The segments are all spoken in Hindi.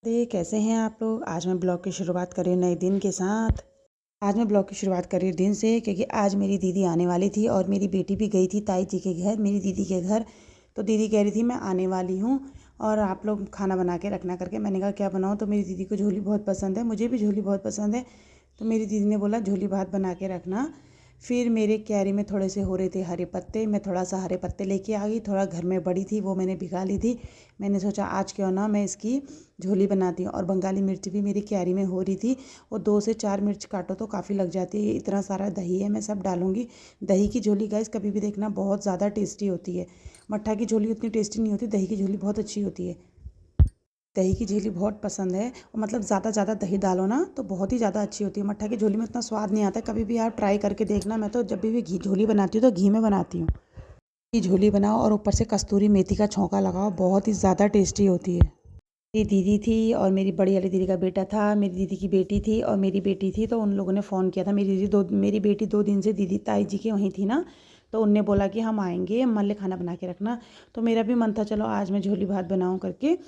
कैसे हैं आप लोग। आज मैं ब्लॉग की शुरुआत कर रही हूँ नए दिन के साथ। आज मैं ब्लॉग की शुरुआत कर रही हूँ दिन से, क्योंकि आज मेरी दीदी आने वाली थी और मेरी बेटी भी गई थी ताई जी के घर, मेरी दीदी के घर। तो दीदी कह रही थी मैं आने वाली हूँ और आप लोग खाना बना के रखना करके। मैंने कहा क्या बनाऊँ, तो मेरी दीदी को झोली बहुत पसंद है, मुझे भी झोली बहुत पसंद है। तो मेरी दीदी ने बोला झोली भात बना के रखना। फिर मेरे क्यारी में थोड़े से हो रहे थे हरे पत्ते, मैं थोड़ा सा हरे पत्ते लेके आ गई। थोड़ा घर में बड़ी थी वो मैंने भिगा ली थी। मैंने सोचा आज क्यों ना मैं इसकी झोली बनाती हूँ। और बंगाली मिर्च भी मेरी क्यारी में हो रही थी, और 2 से 4 मिर्च काटो तो काफ़ी लग जाती है। इतना सारा दही है, मैं सब डालूँगी। दही की झोली गाइस कभी भी देखना बहुत ज़्यादा टेस्टी होती है। मट्ठा की झोली उतनी टेस्टी नहीं होती, दही की झोली बहुत अच्छी होती है। दही की झोली बहुत पसंद है, और मतलब ज़्यादा दही डालो ना तो बहुत ही ज़्यादा अच्छी होती है। मट्ठा की झोली में इतना स्वाद नहीं आता है। कभी भी आप ट्राई करके देखना। मैं तो जब भी घी झोली बनाती हूँ तो घी में बनाती हूँ। घी झोली बनाओ और ऊपर से कस्तूरी मेथी का छौंका लगाओ, बहुत ही ज़्यादा टेस्टी होती है। मेरी दीदी थी और मेरी बड़ी वाली दीदी का बेटा था, मेरी दीदी की बेटी थी और मेरी बेटी थी। तो उन लोगों ने फ़ोन किया था। मेरी बेटी 2 दिन से दीदी ताई जी के वहीं थी ना, तो उनने बोला कि हम आएंगे, मल्ले खाना बना के रखना। तो मेरा भी मन था चलो आज मैं झोली भात बनाऊं करके।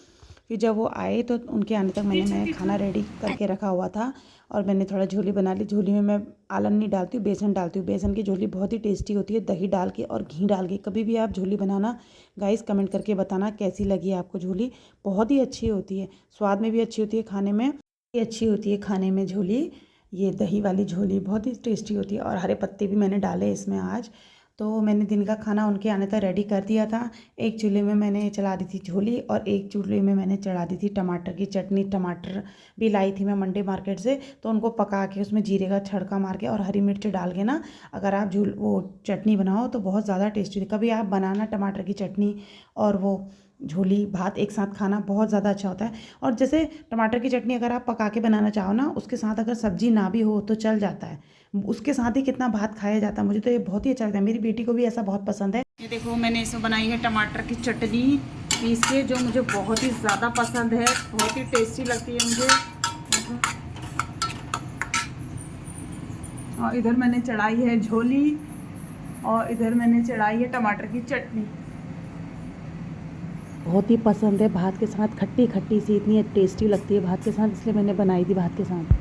फिर जब वो आए तो उनके आने तक मैंने खाना रेडी करके रखा हुआ था, और मैंने थोड़ा झोली बना ली। झोली में मैं आलन नहीं डालती हूँ, बेसन डालती हूँ। बेसन की झोली बहुत ही टेस्टी होती है, दही डाल के और घी डाल के। कभी भी आप झोली बनाना गाइस, कमेंट करके बताना कैसी लगी आपको झोली। बहुत ही अच्छी होती है, स्वाद में भी अच्छी होती है, खाने में भी अच्छी होती है। खाने में झोली, ये दही वाली झोली बहुत ही टेस्टी होती है। और हरे पत्ते भी मैंने डाले इसमें आज। तो मैंने दिन का खाना उनके आने तक रेडी कर दिया था। एक चूल्हे में मैंने चला दी थी झोली, और एक चूल्हे में मैंने चढ़ा दी थी टमाटर की चटनी। टमाटर भी लाई थी मैं मंडी मार्केट से, तो उनको पका के उसमें जीरे का छड़का मार के और हरी मिर्च डाल के ना, अगर आप वो चटनी बनाओ तो बहुत ज़्यादा टेस्टी होती है। कभी आप बनाना टमाटर की चटनी और वो झोली भात एक साथ खाना, बहुत ज़्यादा अच्छा होता है। और जैसे टमाटर की चटनी अगर आप पका के बनाना चाहो ना, उसके साथ अगर सब्जी ना भी हो तो चल जाता है, उसके साथ ही कितना भात खाया जाता है। मुझे तो ये बहुत ही अच्छा लगता है, मेरी बेटी को भी ऐसा बहुत पसंद है। ये देखो मैंने इसमें बनाई है टमाटर की चटनी पीस के, जो मुझे बहुत ही ज़्यादा पसंद है, बहुत ही टेस्टी लगती है मुझे। और इधर मैंने चढ़ाई है झोली, और इधर मैंने चढ़ाई है टमाटर की चटनी। बहुत ही पसंद है भात के साथ, खट्टी खट्टी सी, इतनी टेस्टी लगती है भात के साथ, इसलिए मैंने बनाई थी भात के साथ।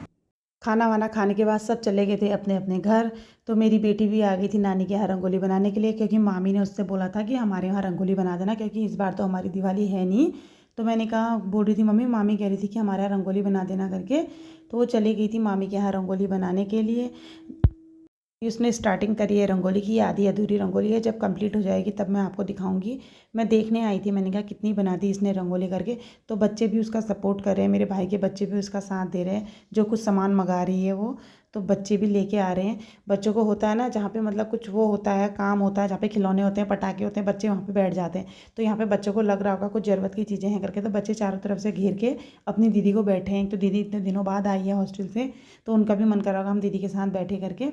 खाना वाना खाने के बाद सब चले गए थे अपने अपने घर। तो मेरी बेटी भी आ गई थी नानी के यहाँ रंगोली बनाने के लिए, क्योंकि मामी ने उससे बोला था कि हमारे यहाँ रंगोली बना देना, क्योंकि इस बार तो हमारी दिवाली है नहीं। तो मैंने कहा, बोल रही थी मम्मी, मामी कह रही थी कि हमारे यहाँ रंगोली बना देना करके। तो वो चली गई थी मामी के यहाँ रंगोली बनाने के लिए। उसने स्टार्टिंग करी है रंगोली की, आधी अधूरी रंगोली है, जब कंप्लीट हो जाएगी तब मैं आपको दिखाऊंगी। मैं देखने आई थी, मैंने कहा कितनी बना दी इसने रंगोली करके। तो बच्चे भी उसका सपोर्ट कर रहे हैं, मेरे भाई के बच्चे भी उसका साथ दे रहे हैं। जो कुछ सामान मंगा रही है वो, तो बच्चे भी लेके आ रहे हैं। बच्चों को होता है ना, जहाँ पे मतलब कुछ वो होता है, काम होता है, जहाँ पे खिलौने होते हैं, पटाखे होते हैं, बच्चे वहाँ पे बैठ जाते हैं। तो यहाँ पे बच्चों को लग रहा होगा कुछ ज़रूरत की चीज़ें हैं करके, तो बच्चे चारों तरफ से घेर के अपनी दीदी को बैठे हैं। तो दीदी इतने दिनों बाद आई है हॉस्टल से, तो उनका भी मन कर रहा होगा हम दीदी के साथ बैठे करके।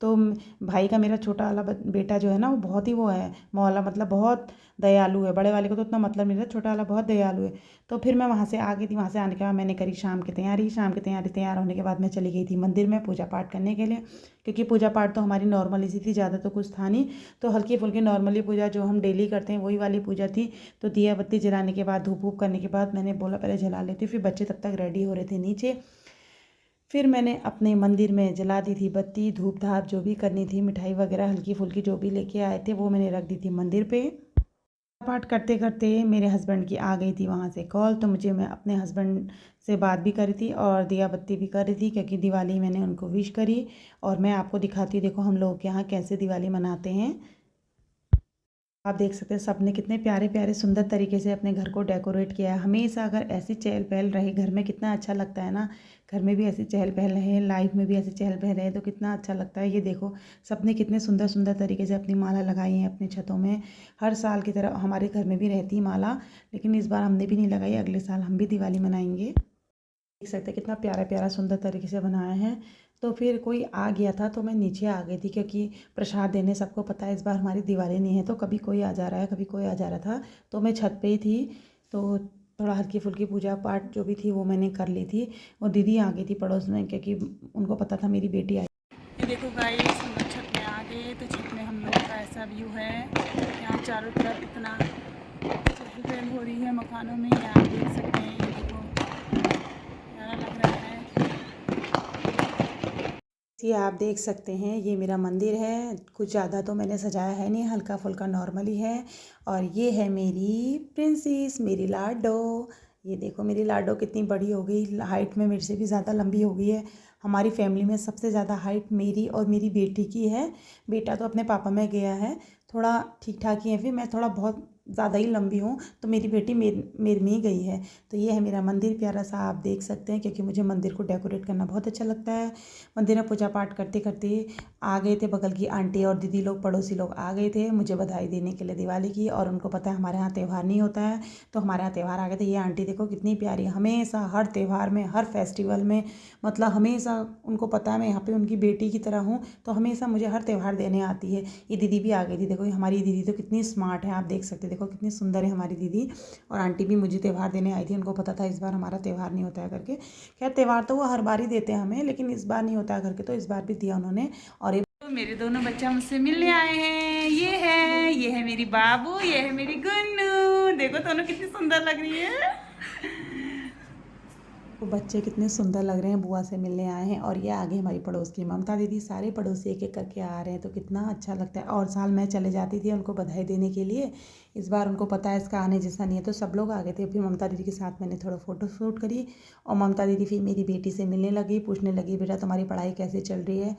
तो भाई का मेरा छोटा वाला बेटा जो है ना, वो बहुत ही वो है मौला, मतलब बहुत दयालु है। बड़े वाले को तो उतना मतलब नहीं था, छोटा वाला बहुत दयालु है। तो फिर मैं वहाँ से आ गई थी। वहाँ से आने के बाद मैंने करी शाम की तैयारी। शाम की तैयारी तैयार होने के बाद मैं चली गई थी मंदिर में पूजा पाठ करने के लिए, क्योंकि पूजा पाठ तो हमारी नॉर्मल सी थी, ज़्यादा तो कुछ था नहीं। तो हल्की फुल्की नॉर्मली पूजा जो हम डेली करते हैं वही वाली पूजा थी। तो दिया बत्ती जलाने के बाद, धूप वूप करने के बाद, मैंने बोला पहले जला लेती हूँ। फिर बच्चे तब तक रेडी हो रहे थे नीचे। फिर मैंने अपने मंदिर में जला दी थी बत्ती, धूप धाप जो भी करनी थी, मिठाई वगैरह हल्की फुल्की जो भी लेके आए थे वो मैंने रख दी थी मंदिर पे। पाठ करते करते मेरे हस्बैंड की आ गई थी वहाँ से कॉल। तो मैं अपने हस्बैंड से बात भी करी थी और दिया बत्ती भी कर रही थी, क्योंकि दिवाली मैंने उनको विश करी। और मैं आपको दिखाती हूँ, देखो हम लोग के यहाँ कैसे दिवाली मनाते हैं। आप देख सकते हैं सबने कितने प्यारे प्यारे सुंदर तरीके से अपने घर को डेकोरेट किया है। हमेशा अगर ऐसी चहल पहल रहे घर में, कितना अच्छा लगता है ना। घर में भी ऐसी चहल पहल रहे, लाइफ में भी ऐसी चहल पहल रहे, तो कितना अच्छा लगता है। ये देखो सबने कितने सुंदर सुंदर तरीके से अपनी माला लगाई है अपने छतों में। हर साल की तरह हमारे घर में भी रहती है माला, लेकिन इस बार हमने भी नहीं लगाई। अगले साल हम भी दिवाली मनाएंगे। देख सकते हैं कितना प्यारा प्यारा सुंदर तरीके से बनाया है। तो फिर कोई आ गया था तो मैं नीचे आ गई थी, क्योंकि प्रसाद देने, सबको पता है इस बार हमारी दिवाली नहीं है, तो कभी कोई आ जा रहा है, कभी कोई आ जा रहा था। तो मैं छत पे ही थी, तो थोड़ा हल्की फुल्की पूजा पाठ जो भी थी वो मैंने कर ली थी। और दीदी आ गई थी पड़ोस में, क्योंकि उनको पता था मेरी बेटी आई। ये देखो गाइस, हम लोग छत में आ गए। तो छत में हम लोग का ऐसा व्यू है, यहाँ चारों तरफ इतना चहल पहल हो रही है मकानों में, ये आप देख सकते हैं। ये देखो ये आप देख सकते हैं, ये मेरा मंदिर है। कुछ ज़्यादा तो मैंने सजाया है नहीं, हल्का फुल्का नॉर्मली है। और ये है मेरी प्रिंसेस, मेरी लाडो। ये देखो मेरी लाडो कितनी बड़ी हो गई, हाइट में मेरे से भी ज़्यादा लंबी हो गई है। हमारी फैमिली में सबसे ज़्यादा हाइट मेरी और मेरी बेटी की है। बेटा तो अपने पापा में गया है, थोड़ा ठीक ठाक ही है। फिर मैं थोड़ा बहुत ज़्यादा ही लंबी हूँ, तो मेरी बेटी मेरे में ही गई है। तो ये है मेरा मंदिर, प्यारा सा आप देख सकते हैं, क्योंकि मुझे मंदिर को डेकोरेट करना बहुत अच्छा लगता है। मंदिर में पूजा पाठ करते करते आ गए थे बगल की आंटी और दीदी लोग, पड़ोसी लोग आ गए थे मुझे बधाई देने के लिए दिवाली की। और उनको पता है हमारे यहाँ त्यौहार नहीं होता है, तो हमारे यहाँ त्यौहार आ गए थे। ये आंटी देखो कितनी प्यारी, हमेशा हर त्यौहार में, हर फेस्टिवल में, मतलब हमेशा उनको पता है मैं यहाँ पे उनकी बेटी की तरह हूँ, तो हमेशा मुझे हर त्यौहार देने आती है। ये दीदी भी आ गई थी, देखो ये हमारी दीदी तो कितनी स्मार्ट है, आप देख सकते हैं, देखो कितनी सुंदर है हमारी दीदी। और आंटी भी मुझे त्यौहार देने आई थी, उनको पता था इस बार हमारा त्यौहार नहीं होता है करके। खैर त्यौहार तो वो हर बार ही देते हैं हमें, लेकिन इस बार नहीं होता है करके, तो इस बार भी दिया उन्होंने। और ये तो मेरे दोनों बच्चा मुझसे मिलने आए हैं। ये है मेरी बाबू, ये है मेरी गुन्नू। देखो दोनों कितनी सुंदर लग रही है। वो बच्चे कितने सुंदर लग रहे हैं, बुआ से मिलने आए हैं। और ये आगे हमारी पड़ोस की ममता दीदी, सारे पड़ोसी एक एक करके आ रहे हैं, तो कितना अच्छा लगता है। और साल मैं चले जाती थी उनको बधाई देने के लिए, इस बार उनको पता है इसका आने जैसा नहीं है, तो सब लोग आ गए थे। फिर ममता दीदी के साथ मैंने थोड़ा फ़ोटो शूट करी। और ममता दीदी फिर मेरी बेटी से मिलने लगी, पूछने लगी बेटा तुम्हारी पढ़ाई कैसे चल रही है।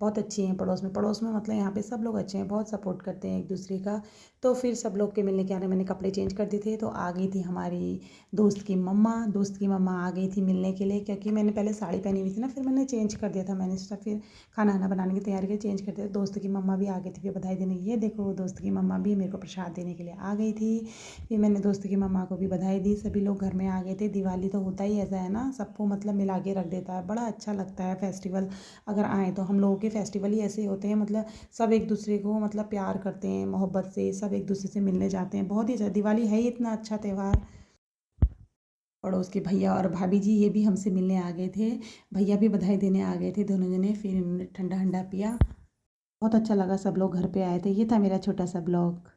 बहुत अच्छी हैं पड़ोस में मतलब यहाँ पे सब लोग अच्छे हैं, बहुत सपोर्ट करते हैं एक दूसरे का। तो फिर सब लोग के मिलने के आने, मैंने कपड़े चेंज कर दिए थे, तो आ गई थी हमारी दोस्त की मम्मा आ गई थी मिलने के लिए, क्योंकि मैंने पहले साड़ी पहनी हुई थी ना, फिर मैंने चेंज कर दिया था। मैंने सोचा फिर खाना वाना बनाने की तैयारी के चेंज कर दिया। दोस्त की मम्मा भी आ गई थी फिर बधाई देने। ये देखो दोस्त की मम्मा भी मेरे को प्रसाद देने के लिए आ गई थी। फिर मैंने दोस्त की मम्मा को भी बधाई दी, सभी लोग घर में आ गए थे। दिवाली तो होता ही ऐसा है ना, सबको मतलब मिला के रख देता है, बड़ा अच्छा लगता है फेस्टिवल अगर आए तो। हम लोगों के फेस्टिवल ही ऐसे होते हैं, मतलब सब एक दूसरे को मतलब प्यार करते हैं, मोहब्बत से सब एक दूसरे से मिलने जाते हैं। बहुत ही अच्छा, दिवाली है ही इतना अच्छा त्यौहार। पड़ोस के भैया और भाभी जी ये भी हमसे मिलने आ गए थे, भैया भी बधाई देने आ गए थे दोनों जने। फिर इन्होंने ठंडा ठंडा पिया, बहुत अच्छा लगा, सब लोग घर पे आए थे। ये था मेरा छोटा सा ब्लॉग।